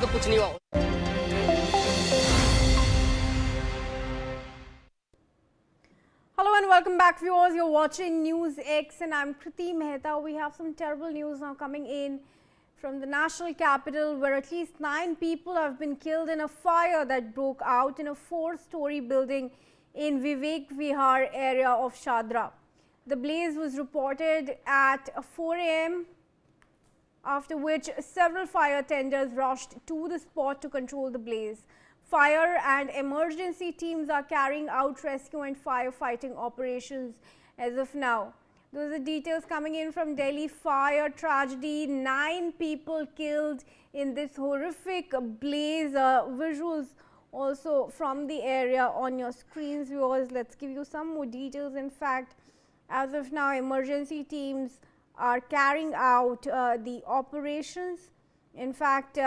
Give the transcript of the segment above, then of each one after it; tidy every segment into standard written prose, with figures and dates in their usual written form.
तो कुछ नहीं हुआ। Hello and welcome back, viewers. You're watching News X and I'm Kriti Mehta. We have some terrible news now coming in from the national capital, where at least 9 people have been killed in a fire that broke out in a 4-story building in Vivek Vihar area of Shadra. The blaze was reported at 4 a.m., after which several fire tenders rushed to the spot to control the blaze. Fire and emergency teams are carrying out rescue and firefighting operations as of now. Those are details coming in from Delhi fire tragedy. 9 people killed in this horrific blaze. Visuals also from the area on your screens, viewers. Let's give you some more details. In fact, as of now, emergency teams are carrying out the operations. In fact,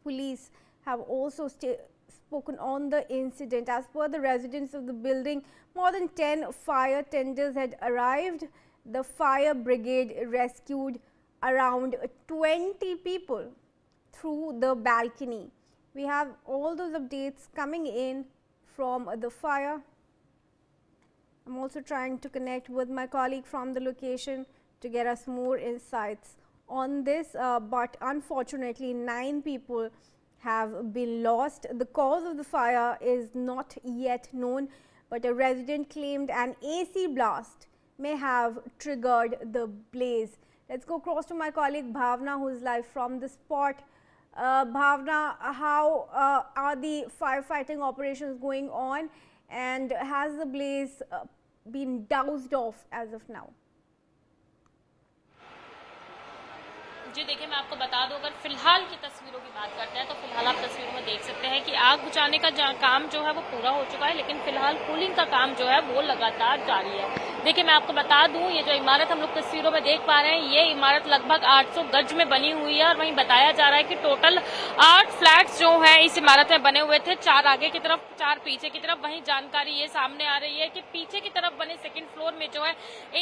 police have also spoken on the incident. As per the residents of the building, more than 10 fire tenders had arrived. The fire brigade rescued around 20 people through the balcony. We have all those updates coming in from the fire. I'm also trying to connect with my colleague from the location to get us more insights on this, but unfortunately 9 people have been lost. The cause of the fire is not yet known, but a resident claimed an AC blast may have triggered the blaze. Let's go across to my colleague Bhavna, who is live from the spot. Bhavna, how are the firefighting operations going on, and has the blaze been doused off as of now? जी देखिए, मैं आपको बता दूं, अगर फिलहाल की तस्वीरों की बात करते हैं तो फिलहाल आप तस्वीरों में देख सकते हैं कि आग बुझाने का काम जो है वो पूरा हो चुका है, लेकिन फिलहाल कूलिंग का काम जो है वो लगातार जारी है। देखिए, मैं आपको बता दूं, ये जो इमारत हम लोग तस्वीरों में देख पा रहे हैं, ये इमारत लगभग 800 गज में बनी हुई है और वहीं बताया जा रहा है कि टोटल 8 फ्लैट्स जो हैं इस इमारत में बने हुए थे, 4 आगे की तरफ, 4 पीछे की तरफ। वहीं जानकारी ये सामने आ रही है कि पीछे की तरफ बने सेकेंड फ्लोर में जो है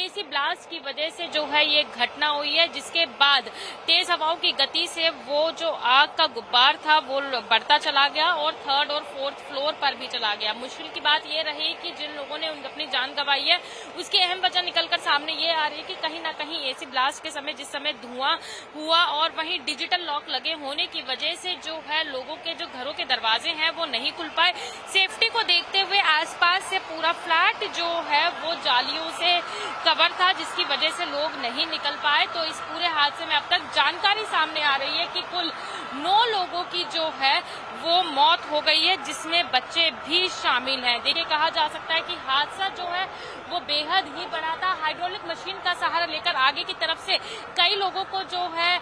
एसी ब्लास्ट की वजह से जो है ये घटना हुई है, जिसके बाद तेज हवाओं की गति से वो जो आग का गुब्बार था वो बढ़ता चला गया और 3rd और 4th फ्लोर पर भी चला गया। मुश्किल की बात ये रही कि जिन लोगों ने अपनी जान गंवाई है उसकी अहम वजह निकलकर सामने ये आ रही है कि कहीं ना कहीं एसी ब्लास्ट के समय जिस समय धुआं हुआ और वहीं डिजिटल लॉक लगे होने की वजह से जो है लोगों के जो घरों के दरवाजे हैं वो नहीं खुल पाए। सेफ्टी को देखते हुए आसपास से पूरा फ्लैट जो है वो जालियों से कवर था, जिसकी वजह से लोग नहीं निकल पाए। तो इस पूरे हादसे में अब तक जानकारी सामने आ रही है कि कुल 9 लोगों की जो है वो मौत हो गई है, जिसमें बच्चे भी शामिल हैं। देखिए, कहा जा सकता है कि हादसा जो है वो बेहद ही बड़ा था। हाइड्रोलिक मशीन का सहारा लेकर आगे की तरफ से कई लोगों को जो है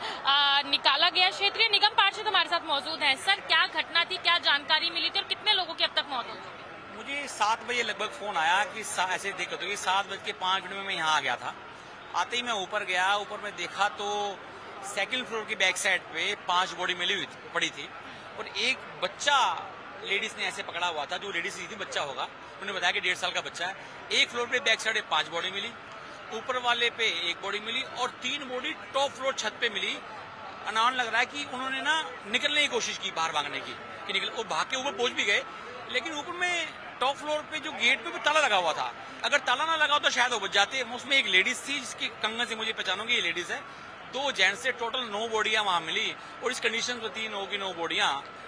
निकाला गया। क्षेत्रीय निगम पार्षद हमारे साथ मौजूद हैं। सर, क्या घटना थी, क्या जानकारी मिली थी और कितने लोगों की अब तक मौत हो चुकी? मुझे 7 बजे लगभग फोन आया कि ऐसे दिक्कत हुई। 7:05 में मैं यहाँ आ गया था। आते ही मैं ऊपर गया, ऊपर में देखा तो सेकंड फ्लोर की बैक साइड पे 5 बॉडी मिली हुई पड़ी थी और एक बच्चा लेडीज ने ऐसे पकड़ा हुआ था। जो लेडीज थी, बच्चा होगा, उन्होंने बताया कि 1.5 साल का बच्चा है। एक फ्लोर पे बैक साइड 5 बॉडी मिली, ऊपर वाले पे 1 बॉडी मिली और 3 बॉडी टॉप फ्लोर छत पे मिली। अनुमान लग रहा है कि उन्होंने ना निकलने की कोशिश की, बाहर भागने की, कि निकल और भाग के ऊपर पहुंच भी गए, लेकिन ऊपर में टॉप फ्लोर पे जो गेट पे भी ताला लगा हुआ था। अगर ताला ना लगा तो शायद वो बच जाते। उसमें एक लेडीज थी जिसकी कंगन से मुझे पहचानोगे ये लेडीज है। 2 जेंट्स से टोटल 9 बॉडियां वहां मिली और इस कंडीशन में थी 9 की 9 बॉडियां।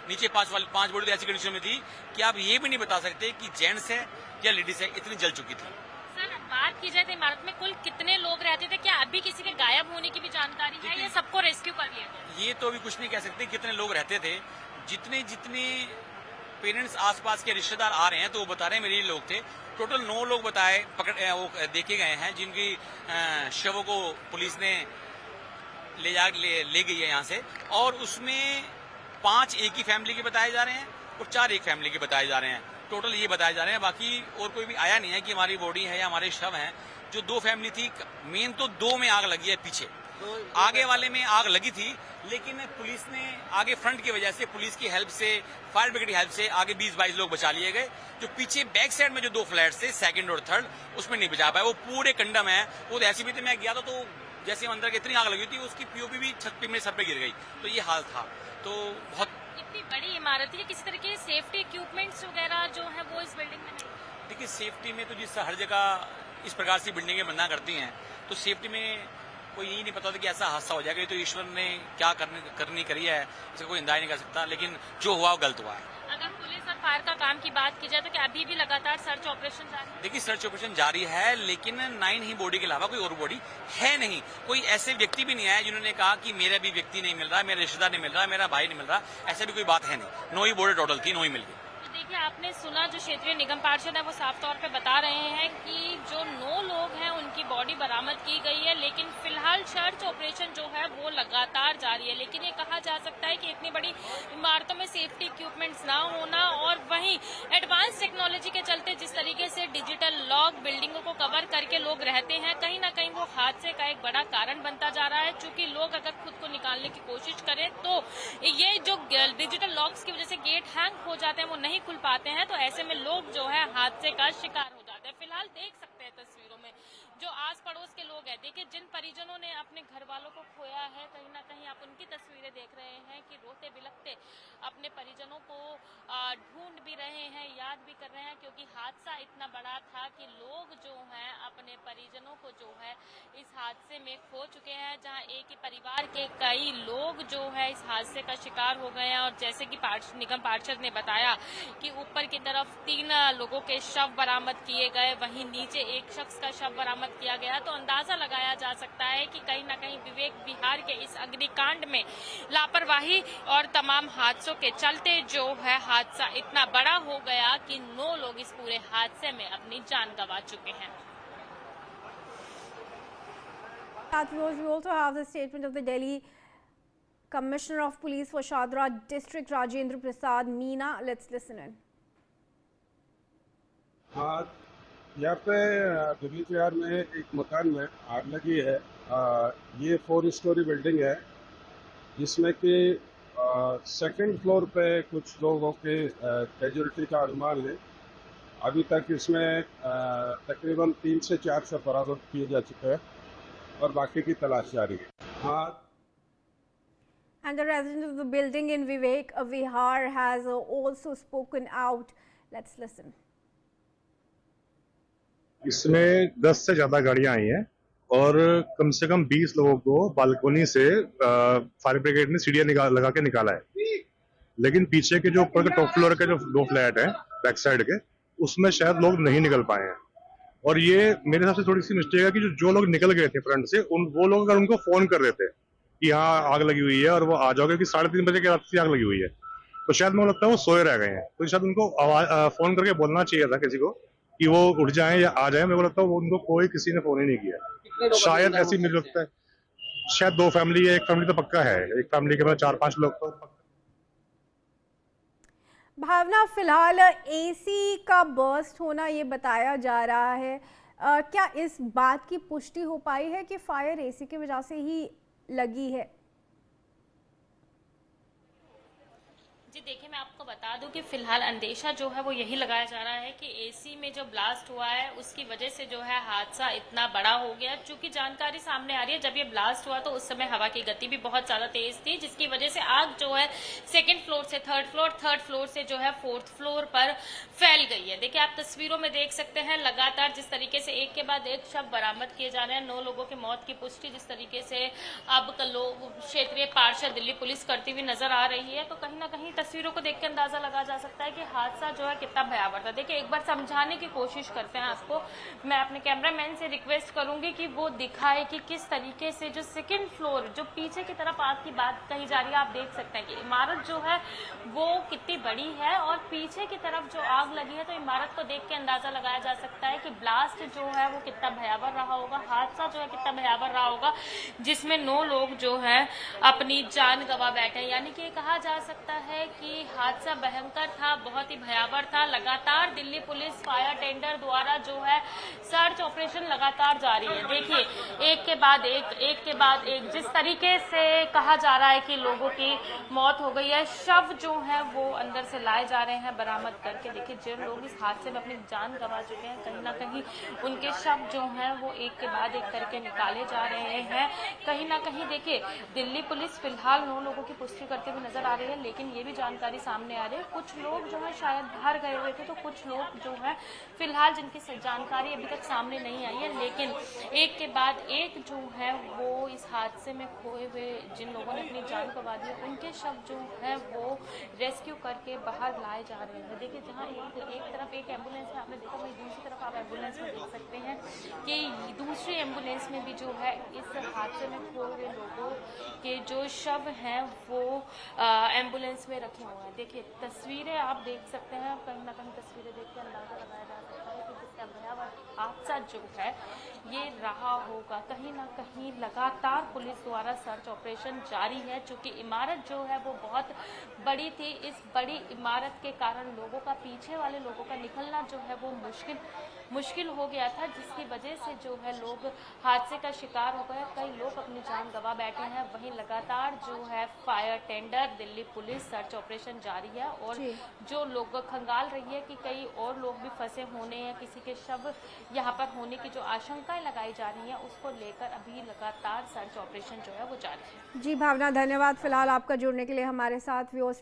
नीचे 5 बॉडी ऐसी कंडीशन में थी कि आप ये भी नहीं बता सकते कि जेंट्स है या लेडीज है, इतनी जल चुकी थी। सर, बात की जाए तो इमारत में कुल कितने लोग रहते थे? क्या अभी किसी के गायब होने की भी जानकारी है या सबको रेस्क्यू कर लिया गया? ये तो अभी कुछ नहीं कह सकते कितने लोग रहते थे। जितने पेरेंट्स आसपास के रिश्तेदार आ रहे हैं तो वो बता रहे हैं मेरे लोग थे। टोटल 9 लोग वो देखे गए हैं, जिनकी शवों को पुलिस ने ले गई है यहाँ से, और उसमें 5 एक ही फैमिली के बताए जा रहे हैं और 4 एक फैमिली के बताए जा रहे हैं। टोटल ये बताए जा रहे हैं। बाकी और कोई भी आया नहीं है कि हमारी बॉडी है या हमारे शव हैं। जो 2 फैमिली थी, मेन तो 2 में आग लगी है, पीछे आगे वाले में आग लगी थी, लेकिन पुलिस ने आगे फ्रंट की वजह से पुलिस की हेल्प से, फायर ब्रिगेड की हेल्प से आगे 20-22 लोग बचा लिए गए। जो पीछे बैक साइड में जो 2 फ्लैट्स थे, सेकंड और थर्ड, उसमें नहीं बचा पाए। वो पूरे कंडम है। वो ऐसी भी मैं गया था तो जैसे हम अंदर इतनी आग लगी थी, उसकी पीओपी भी छत पे मेरे सर पे गिर गई। तो ये हाल था। तो बहुत इतनी बड़ी इमारत है, किसी तरह के सेफ्टी इक्विपमेंट्स वगैरह जो है वो इस बिल्डिंग में नहीं। देखिए, सेफ्टी में तो जिस हर जगह इस प्रकार से बिल्डिंगें बनना करती हैं, तो सेफ्टी में कोई यही नहीं पता था कि ऐसा हादसा हो जाएगा। ये तो ईश्वर ने क्या करनी करी है, इसका कोई अंदाजा नहीं कर सकता, लेकिन जो हुआ वो गलत हुआ है। अगर पुलिस और फायर का काम की बात की जाए तो क्या अभी भी लगातार सर्च ऑपरेशन जारी है? देखिए, सर्च ऑपरेशन जारी है, लेकिन 9 ही बॉडी के अलावा कोई और बॉडी है नहीं। कोई ऐसे व्यक्ति भी नहीं आया जिन्होंने कहा कि मेरा भी व्यक्ति नहीं मिल रहा, मेरा रिश्तेदार नहीं मिल रहा, मेरा भाई नहीं मिल रहा। ऐसा भी कोई बात है नहीं। 9 ही बॉडी टोटल थी, 9 ही मिल गई। तो देखिए, आपने सुना जो क्षेत्रीय निगम पार्षद है वो साफ तौर पे बता रहे हैं कि जो 9 लोग हैं उनकी बॉडी बरामद की गई है, लेकिन फिलहाल सर्च ऑपरेशन जो है वो लगातार जारी है। लेकिन ये कहा जा सकता है कि इतनी बड़ी इमारतों में सेफ्टी इक्विपमेंट्स ना होना और वहीं एडवांस टेक्नोलॉजी के चलते जिस तरीके से डिजिटल लॉक बिल्डिंगों को कवर करके लोग रहते हैं, कहीं ना कहीं वो हादसे का एक बड़ा कारण बनता जा रहा है। चूंकि लोग अगर खुद को निकालने की कोशिश करें तो ये जो डिजिटल लॉक्स की वजह से गेट हैंग हो जाते हैं, वो नहीं खुल पाते हैं, तो ऐसे में लोग जो है हादसे का शिकार हो जाते हैं। फिलहाल देख सकते हैं तस्वीरों में जो आस पड़ोस के लोग हैं, देखिए जिन परिजनों ने अपने घर वालों को खोया है, कहीं ना कहीं आप उनकी तस्वीरें देख रहे हैं कि रोते बिलखते अपने परिजनों को ढूंढ भी रहे हैं, याद भी कर रहे हैं, क्योंकि हादसा इतना बड़ा था कि लोग जो हैं अपने परिजनों को जो है इस हादसे में खो चुके हैं, जहां एक ही परिवार के कई लोग जो है इस हादसे का शिकार हो गए हैं। और जैसे कि निगम पार्षद ने बताया कि ऊपर की तरफ 3 लोगों के शव बरामद किए गए, वहीं नीचे एक शख्स का शव बरामद किया गया। तो अंदाजा लगाया जा सकता है कि कहीं ना कहीं विवेक विहार के इस अग्निकांड में लापरवाही और तमाम हादसों के चलते जो है हादसा इतना बड़ा हो गया कि 9 लोग इस पूरे हादसे में अपनी जान गंवा चुके हैं। We also have the statement of the Delhi Commissioner of Police for Shadra District, Rajendra Prasad Meena. Let's listen in. हाँ, यहाँ पे दिल्ली बिहार में एक मकान में आग लगी है। ये 4 स्टोरी बिल्डिंग है, जिसमें कि सेकंड फ्लोर पे कुछ लोगों के कैजुअलिटी का अनुमान है। अभी तक इसमें तकरीबन 3 से 4 से बरामद किए जा चुके हैं और बाकी की तलाश जारी है। हाँ, And the resident of the building in Vivek Vihar has also spoken out. Let's listen. इसमें 10 से ज्यादा गाड़ियां आई हैं और कम से कम 20 लोगों को बालकोनी से फायर ब्रिगेड ने सीढ़ियां लगा के निकाला है। लेकिन पीछे के जो ऊपर के टॉप फ्लोर के जो 2 फ्लैट हैं बैक साइड के, उसमें शायद लोग नहीं निकल पाए हैं। और ये मेरे हिसाब से थोड़ी सी मिस्टेक है कि जो लोग निकल गए थे फ्रंट से, वो लोग अगर उनको फोन कर देते कि यहाँ आग लगी हुई है और वो आ जाओगे, क्योंकि 3:30 बजे के रात से आग लगी हुई है, तो शायद मुझे लगता है वो सोए रह गए हैं। तो शायद उनको फोन करके बोलना चाहिए था किसी को कि वो उठ जाएं या आ जाएं। मेरे को लगता है उनको किसी ने फोन ही नहीं किया। शायद ऐसी मुझे लगता है शायद 2 फैमिली है, एक फैमिली तो पक्का है, एक फैमिली के बाद 4-5 लोग तो पक्का। भावना, फिलहाल एसी का बर्स्ट होना ये बताया जा रहा है, क्या इस बात की पुष्टि हो पाई है कि फायर एसी की वजह से ही लगी है? जी देखिए, मैं आपको बता दूं कि फिलहाल अंदेशा जो है वो यही लगाया जा रहा है कि एसी में जो ब्लास्ट हुआ है उसकी वजह से जो है हादसा इतना बड़ा हो गया। चूंकि जानकारी सामने आ रही है, जब ये ब्लास्ट हुआ तो उस समय हवा की गति भी बहुत ज्यादा तेज थी, जिसकी वजह से आग जो है 2nd फ्लोर से 3rd फ्लोर, 3rd फ्लोर से जो है 4th फ्लोर पर फैल गई है। देखिए, आप तस्वीरों में देख सकते हैं लगातार जिस तरीके से एक के बाद एक शव बरामद किए जा रहे हैं। 9 लोगों की मौत की पुष्टि जिस तरीके से अब क्षेत्रीय पार्षद दिल्ली पुलिस करती हुई नजर आ रही है, तो कहीं ना कहीं तस्वीरों को देख के अंदाजा लगा जा सकता है कि हादसा जो है कितना भयावह था। देखिए, एक बार समझाने की कोशिश करते हैं आपको। मैं अपने कैमरामैन से रिक्वेस्ट करूंगी कि वो दिखाए कि किस तरीके से जो 2nd फ्लोर, जो पीछे की तरफ आग की बात कही जा रही है, आप देख सकते हैं कि इमारत जो है वो कितनी बड़ी है और पीछे की तरफ जो आग लगी है, तो इमारत को देख के अंदाजा लगाया जा सकता है कि ब्लास्ट जो है वो कितना भयावह रहा होगा, हादसा जो है कितना भयावह रहा होगा, जिसमें 9 लोग जो है अपनी जान गंवा बैठे। यानी कि कहा जा सकता है कि हादसा भयंकर था, बहुत ही भयावह था। लगातार दिल्ली पुलिस फायर टेंडर द्वारा जो है सर्च ऑपरेशन लगातार जारी है। देखिए, एक के बाद एक जिस तरीके से कहा जा रहा है कि लोगों की मौत हो गई है, शव जो है वो अंदर से लाए जा रहे हैं बरामद करके। देखिए, जो लोग इस हादसे में अपनी जान गंवा चुके हैं, कहीं ना कहीं उनके शव जो हैं वो एक के बाद एक करके निकाले जा रहे हैं। कहीं ना कहीं देखिए, दिल्ली पुलिस फिलहाल 9 लोगों की पुष्टि करते हुए नजर आ रही है, लेकिन ये भी जानकारी सामने आ रही है कुछ लोग जो है शायद बाहर गए हुए थे, तो कुछ लोग जो है फिलहाल जिनकी जानकारी अभी तक सामने नहीं आई है, लेकिन एक के बाद एक जो है वो इस हादसे में खोए हुए जिन लोगों ने अपनी जान गंवा दी, उनके शव जो है वो रेस्क्यू करके बाहर लाए जा रहे हैं। देखिए, जहाँ एक तरफ एक एम्बुलेंस में आपने देखा, वहीं दूसरी तरफ आप एम्बुलेंस में देख सकते हैं कि दूसरी एम्बुलेंस में भी जो है इस हादसे में खोए हुए लोगों के जो शव हैं वो एम्बुलेंस में रखे हुए हैं। देखिए, तस्वीरें आप देख सकते हैं, कहीं ना कहीं तस्वीरें देख के अंदाजा लगाया जा सकता है कि किसका भयावह हादसा जो है ये रहा होगा। कहीं ना कहीं लगातार पुलिस द्वारा सर्च ऑपरेशन जारी है, चूंकि इमारत जो है वो बहुत बड़ी थी। इस बड़ी इमारत के कारण लोगों का, पीछे वाले लोगों का निकलना जो है वो मुश्किल हो गया था, जिसकी वजह से जो है लोग हादसे का शिकार हो गए। कई लोग अपनी जान गंवा बैठे हैं। वहीं लगातार जो है fire tender, Delhi police search operation जारी है और जो लोग खंगाल रही है कि कई और लोग भी फंसे होने या किसी के शव यहाँ पर होने की जो आशंकाएं लगाई जा रही हैं, उसको लेकर अभी लगातार सर्च ऑपरेशन जो है वो जारी है। जी भावना, धन्यवाद फिलहाल आपका जुड़ने के लिए हमारे साथ। व्यूअर्स